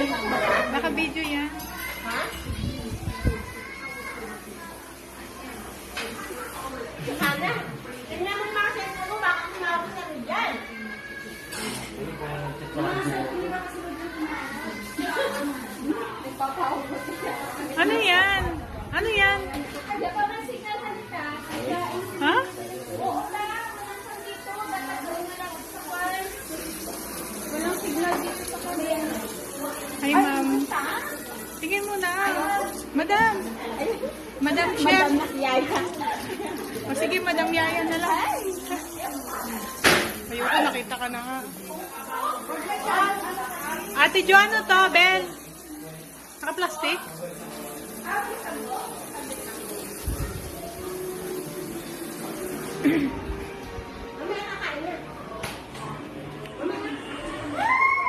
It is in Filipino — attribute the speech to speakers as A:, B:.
A: Naka-video yan.
B: Ha? Sana. Tingnan mo mga cellphone mo, baka kumabot na rin dyan.
A: Ano yan? Ano yan? Ha?
B: Walang signal dito sa kanya.
A: Hi, ma'am. Sige muna. Madam. Madam Chef.
B: Yaya.
A: O sige, Madam Yaya na lang. Ayoko, nakita ka na nga. Ate Jo, ano to, Bel? Naka-plastic?